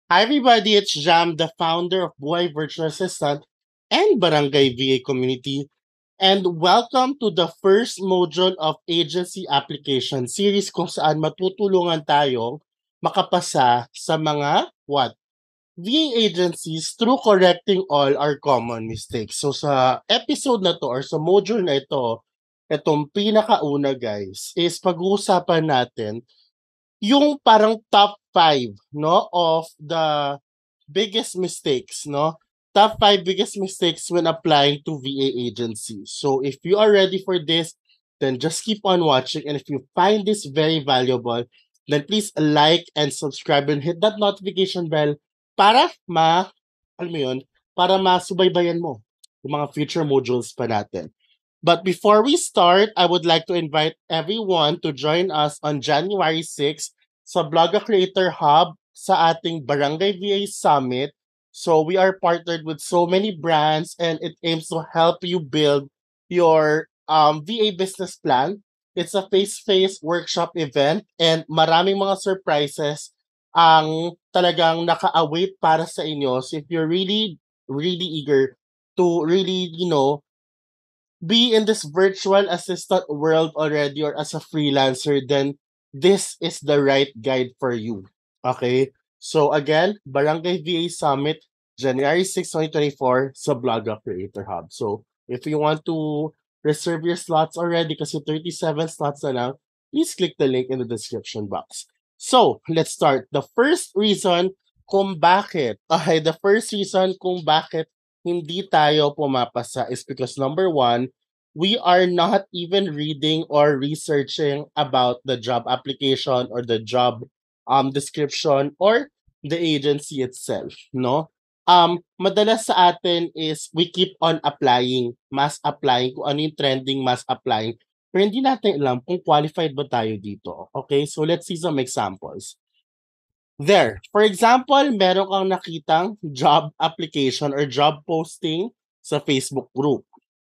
Hi everybody, it's Jam, the founder of Buhay Virtual Assistant and Barangay VA Community. And welcome to the first module of Agency Application Series kung saan matutulungan tayong makapasa sa mga VA agencies through correcting all our common mistakes. So sa episode na to or sa module na ito, itong pinakauna guys, is pag-uusapan natin yung parang top 5 no of the biggest mistakes no top 5 biggest mistakes when applying to VA agencies. So if you are ready for this, then just keep on watching, and if you find this very valuable, then please like and subscribe and hit that notification bell para alam mo yun, para masubaybayan mo yung mga future modules pa natin. But before we start, I would like to invite everyone to join us on January 6 sa Blogger Creator Hub sa ating Barangay VA Summit. So we are partnered with so many brands and it aims to help you build your VA business plan. It's a face-to-face workshop event and maraming mga surprises ang talagang naka-await para sa inyo. So if you're really, really eager to really, be in this virtual assistant world already or as a freelancer, then this is the right guide for you. Okay? So again, Barangay VA Summit, January 6, 2024 sa Blogger Creator Hub. So if you want to reserve your slots already kasi 37 slots na lang, please click the link in the description box. So, let's start. The first reason kung bakit, the first reason kung bakit hindi tayo pumapasa is because number one, we are not even reading or researching about the job application or the job description or the agency itself, no? Madalas sa atin is we keep on applying, mass applying, kung ano yung trending mass applying, pero hindi natin alam kung qualified ba tayo dito. Okay, so let's see some examples. There, for example, meron kang nakitang job application or job posting sa Facebook group,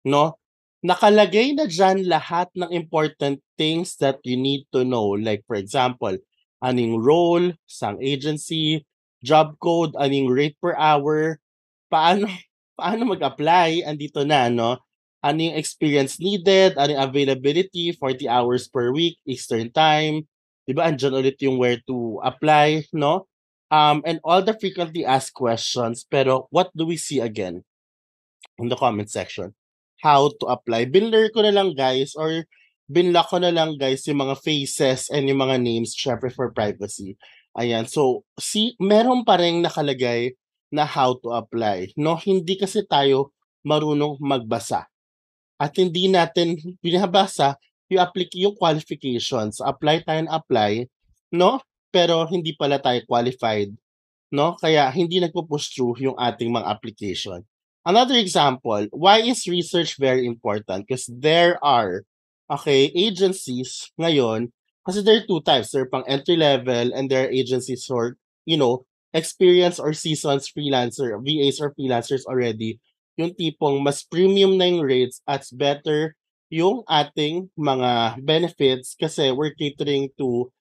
no? Nakalagay na dyan lahat ng important things that you need to know. Like for example, aning role, sang agency, job code, aning rate per hour, paano paano mag-apply, andito na, no? Ano yung experience needed, ano yung availability, 40 hours per week, Eastern Time, di ba? Andyan ulit yung where to apply, no? And all the frequently asked questions. Pero what do we see again in the comment section? How to apply. Binlur ko na lang guys or binlock ko na lang guys yung mga faces and yung mga names syempre for privacy. Ayan. So, see, meron pa rin nakalagay na how to apply. No, hindi kasi tayo marunong magbasa. At hindi natin binabasa yung qualifications. Apply tayo and apply, no? Pero hindi pala tayo qualified, no? Kaya hindi nagpo-push through yung ating mga application. Another example, why is research very important? Because there are, agencies ngayon, kasi there are two types. There are pang entry level and there are agencies for, experienced or seasoned freelancer, VAs or freelancers already, yung tipong mas premium na yung rates at better yung ating mga benefits kasi we're catering to,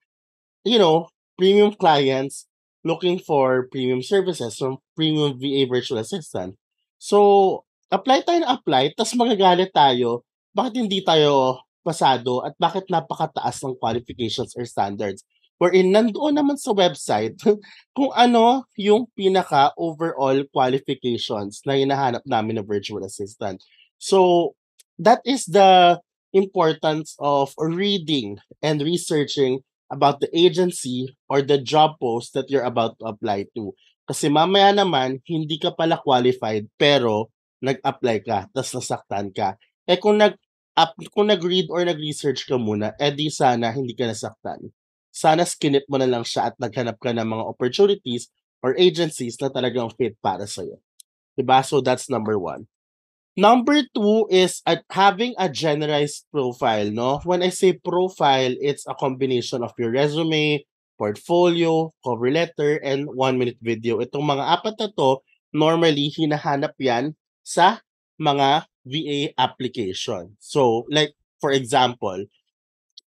premium clients looking for premium services from premium VA virtual assistant. So, apply tayo na apply, tapos magagalit tayo, bakit hindi tayo pasado at bakit napakataas ng qualifications or standards. Wherein nandoon naman sa website kung ano yung pinaka-overall qualifications na hinahanap namin ng virtual assistant. So, that is the importance of reading and researching about the agency or the job post that you're about to apply to. Kasi mamaya naman, hindi ka pala qualified pero nag-apply ka, tapos nasaktan ka. Kung nag-read or nag-research ka muna, di sana hindi ka nasaktan. Sana skinip mo na lang siya at naghanap ka ng mga opportunities or agencies na talagang fit para sa'yo. Diba? So that's number one. Number two is having a generalized profile, no? When I say profile, it's a combination of your resume, portfolio, cover letter, and 1-minute video. Itong mga apat na to, normally, hinahanap yan sa mga VA application. So, like, for example,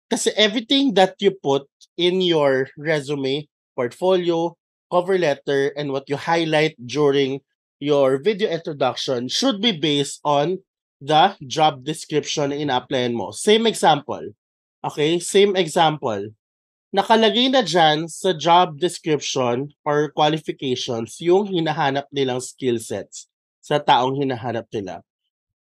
kasi everything that you put in your resume, portfolio, cover letter and what you highlight during your video introduction should be based on the job description na ina-applyan mo. Same example. Okay? Same example. Nakalagay na dyan sa job description or qualifications yung hinahanap nilang skill sets sa taong hinahanap nila.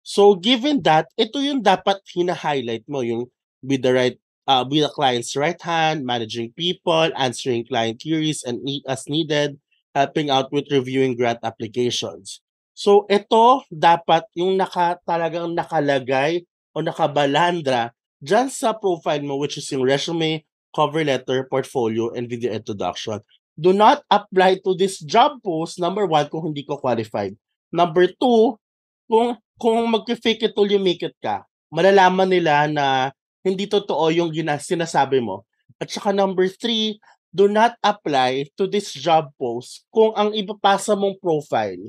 So given that, ito yung dapat hina-highlight mo, yung with the right with the client's right hand, managing people, answering client queries and as needed, helping out with reviewing grant applications. So ito dapat yung talagang nakalagay o nakabalandra dyan sa profile mo, which is yung resume, cover letter, portfolio, and video introduction. Do not apply to this job post, number one, kung hindi ko qualified. Number two, kung magfi-fake it till you make it ka, malalaman nila na hindi totoo yung sinasabi mo. At saka number three, do not apply to this job post kung ang ipapasa mong profile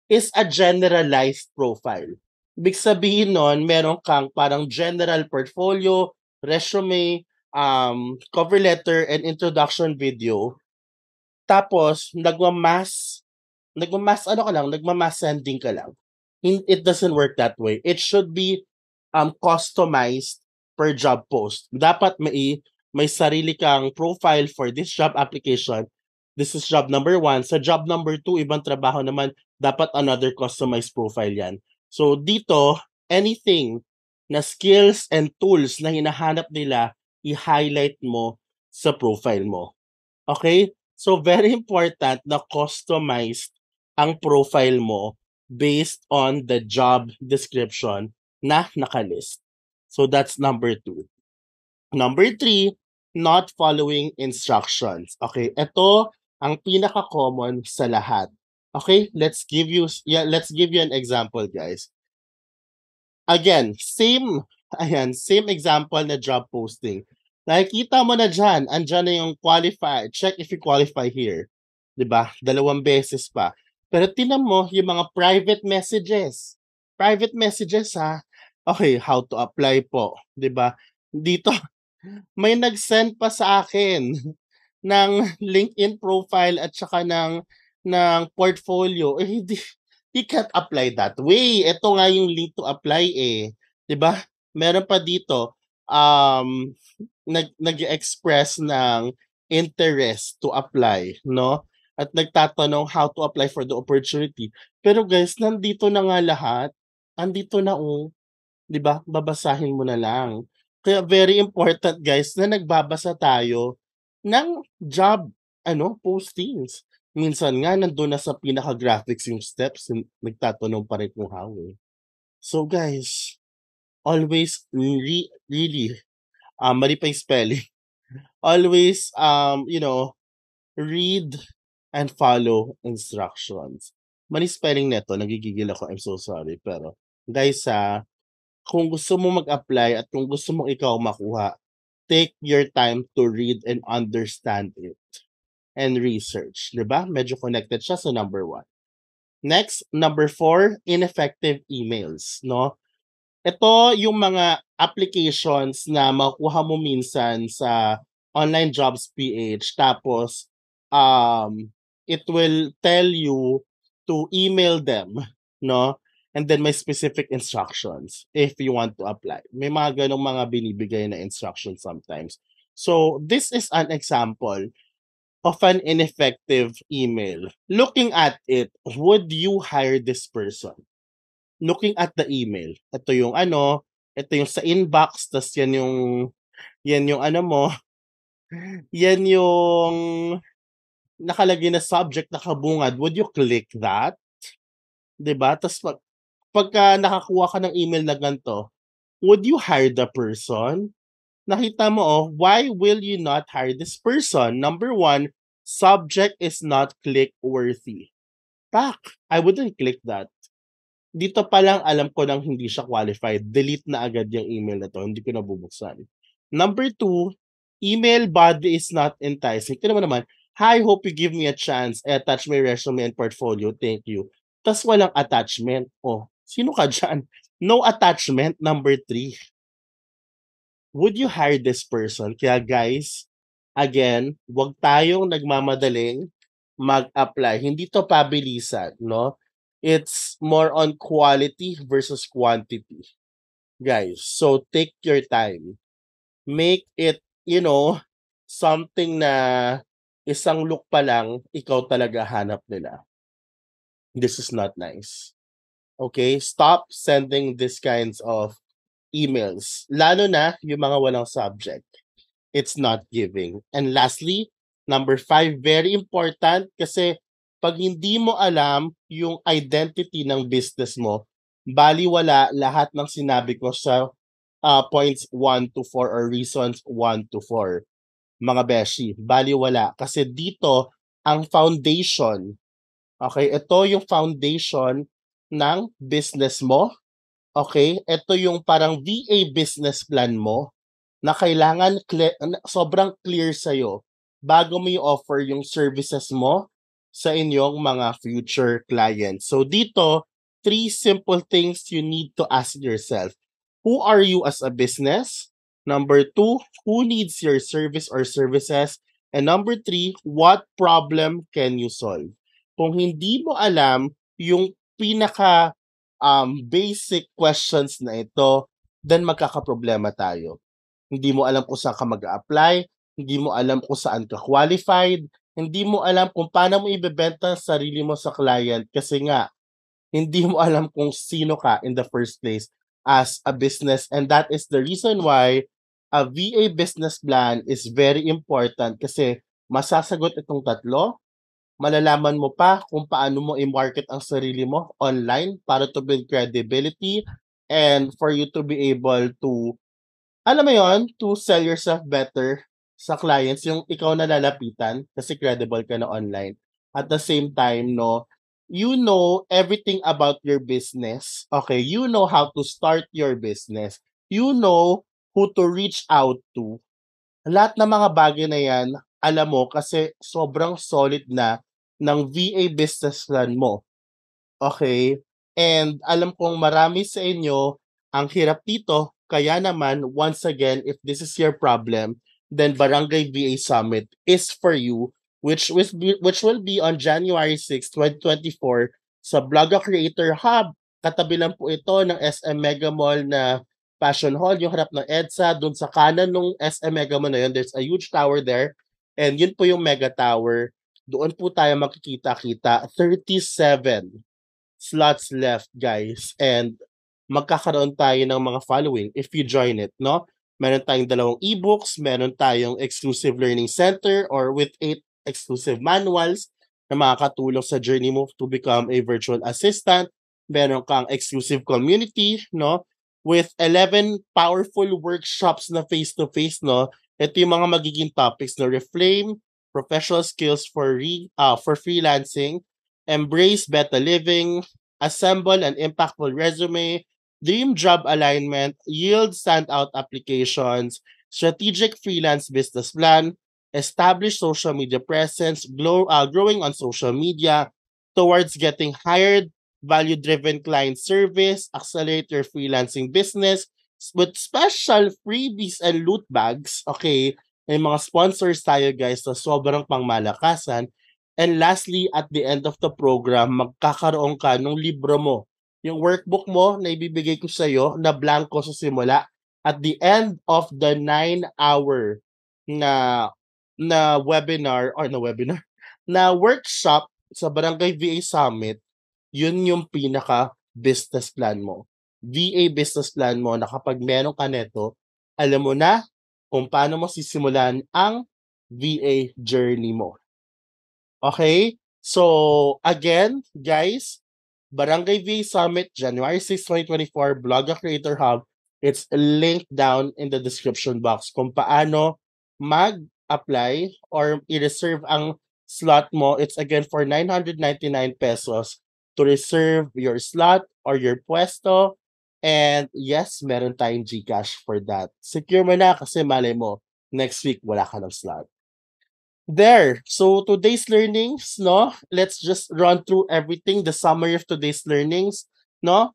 is a generalized profile. Ibig sabihin nun, meron kang parang general portfolio, resume, cover letter, and introduction video. Tapos, nagmamass sending ka lang. It doesn't work that way. It should be customized per job post. Dapat may sarili kang profile for this job application. This is job number 1. Sa job number 2, ibang trabaho naman, dapat another customized profile yan. So dito, anything na skills and tools na hinahanap nila, i-highlight mo sa profile mo. Okay? So very important na customized ang profile mo based on the job description na nakalist. So that's number 2. Number 3, not following instructions. Okay, ito ang pinaka-common sa lahat. Okay, let's give you an example, guys. Again, same example na job posting. Nakikita mo na dyan, andyan na yung qualify. Check if you qualify here. 'Di ba? 2 beses pa. Pero tingnan mo yung mga private messages. Private messages ha. Okay, how to apply po, 'di ba? Dito may nag-send pa sa akin ng LinkedIn profile at saka ng portfolio. Eh hindi, you can't apply that way. Ito nga yung link to apply eh. 'Di ba? Meron pa dito nag-express ng interest to apply, no? At nagtatanong how to apply for the opportunity. Pero guys, nandito na nga lahat. Andito na 'di ba? Babasahin mo na lang. Kaya very important guys na nagbabasa tayo ng job postings. Minsan nga nandun na sa pinaka-graphics yung steps, nagtatanong pa rin kung how eh. So guys, always really mali pa yung spelling. Always read and follow instructions. Mali spelling neto, nagigigil ako. I'm so sorry. Pero guys kung gusto mo mag-apply at kung gusto mo ikaw makuha, take your time to read and understand it and research. 'Di ba? Medyo connected siya sa number 1. Next, number 4, ineffective emails, no? Ito yung mga applications na makukuha mo minsan sa online jobs PH tapos it will tell you to email them, no? And then may specific instructions if you want to apply. May mga ganong mga binibigay na instructions sometimes. So this is an example of an ineffective email. Looking at it, would you hire this person? Looking at the email, ito yung sa inbox, tas yan yung mo, yan yung nakalagay na subject na kabungad. Would you click that? 'Di ba? Tas pagka nakakuha ka ng email na ganito, would you hire the person? Nakita mo, why will you not hire this person? Number 1, subject is not click-worthy. Pak, I wouldn't click that. Dito pa lang alam ko nang hindi siya qualified. Delete na agad yung email na to. Hindi ko na bubuksan. Number 2, email body is not enticing. Ito naman, hi, hope you give me a chance. I attach my resume and portfolio. Thank you. Tas walang attachment. Oh, sino ka dyan? No attachment. Number 3. Would you hire this person? Kaya guys, again, wag tayong nagmamadaling mag-apply. Hindi 'to pabilisan 'no, it's more on quality versus quantity, guys. So, take your time. Make it, something na isang look pa lang ikaw talaga hanap nila. This is not nice. Okay? Stop sending these kinds of emails, lalo na yung mga walang subject. It's not giving. And lastly, number 5, very important kasi pag hindi mo alam yung identity ng business mo, baliwala lahat ng sinabi ko sa points 1 to 4 or reasons 1 to 4. Mga beshi, baliwala. Kasi dito, ang foundation, okay, ito yung foundation ng business mo. Okay, ito yung parang VA business plan mo na kailangan sobrang clear sa'yo bago mo i-offer yung services mo sa inyong mga future clients. So dito, 3 simple things you need to ask yourself. Who are you as a business? Number 2, who needs your service or services? And number 3, what problem can you solve? Kung hindi mo alam yung pinaka basic questions na ito, then magkakaproblema tayo. Hindi mo alam kung saan ka mag-a-apply, hindi mo alam kung saan ka qualified, hindi mo alam kung paano mo ibebenta ang sarili mo sa client kasi nga, hindi mo alam kung sino ka in the first place as a business. And that is the reason why a VA business plan is very important kasi masasagot itong tatlo, malalaman mo pa kung paano mo i-market ang sarili mo online para to build credibility and for you to be able to, alam mo yon, to sell yourself better sa clients, yung ikaw na lalapitan kasi credible ka na online. At the same time, no, you know everything about your business. Okay, you know how to start your business. You know who to reach out to. Lahat ng mga bagay na yan, alam mo kasi sobrang solid na ng VA business plan mo. Okay? And alam kong marami sa inyo ang hirap dito, kaya naman, once again, if this is your problem, then Barangay VA Summit is for you, which will be on January 6, 2024 sa Blogger Creator Hub. Katabi lang po ito ng SM Mega Mall na Passion Hall, yung harap ng EDSA, dun sa kanan ng SM Mega Mall na yun, there's a huge tower there. And yun po yung Mega Tower. Doon po tayo makikita-kita. 37 slots left, guys. And magkakaroon tayo ng mga following if you join it, no? Meron tayong 2 ebooks, meron tayong exclusive learning center or with 8 exclusive manuals na makakatulong sa journey mo to become a virtual assistant. Meron kang exclusive community, no? With 11 powerful workshops na face-to-face, no? Ito yung mga magiging topics na Reflame, professional skills for freelancing, embrace beta living, assemble an impactful resume, dream job alignment, yield standout applications, strategic freelance business plan, establish social media presence, growing on social media towards getting hired, value-driven client service, accelerate your freelancing business with special freebies and loot bags. Okay, may mga sponsors tayo guys na sobrang pangmalakasan. And lastly, at the end of the program, magkakaroon ka ng libro mo. Yung workbook mo na ibibigay ko sa iyo na blanco sa simula. At the end of the 9-hour na webinar, na workshop sa Barangay VA Summit, yun yung pinaka business plan mo. VA business plan mo na kapag meron ka neto, alam mo na kung paano mo sisimulan ang VA journey mo. Okay? So, again, guys, Barangay VA Summit, January 6, 2024, Blogger Creator Hub. It's linked down in the description box kung paano mag-apply or i-reserve ang slot mo. It's again for 999 pesos to reserve your slot or your pwesto. And yes, meron tayong GCash for that. Secure mo na kasi malay mo, next week wala ka ng slot. There. So today's learnings, no? Let's just run through everything, the summary of today's learnings, no?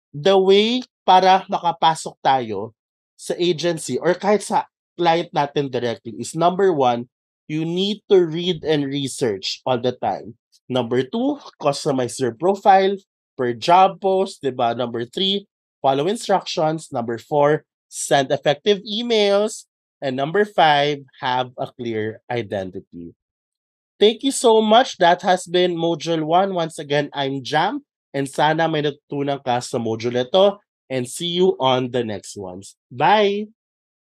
The way para makapasok tayo sa agency or kahit sa client natin directly is number 1, You need to read and research all the time. Number two, customize your profile per job post, diba? Number three, follow instructions. Number four, send effective emails. And number five, have a clear identity. Thank you so much. That has been Module 1. Once again, I'm Jam. And sana may natutunan ka sa module ito. And see you on the next ones. Bye!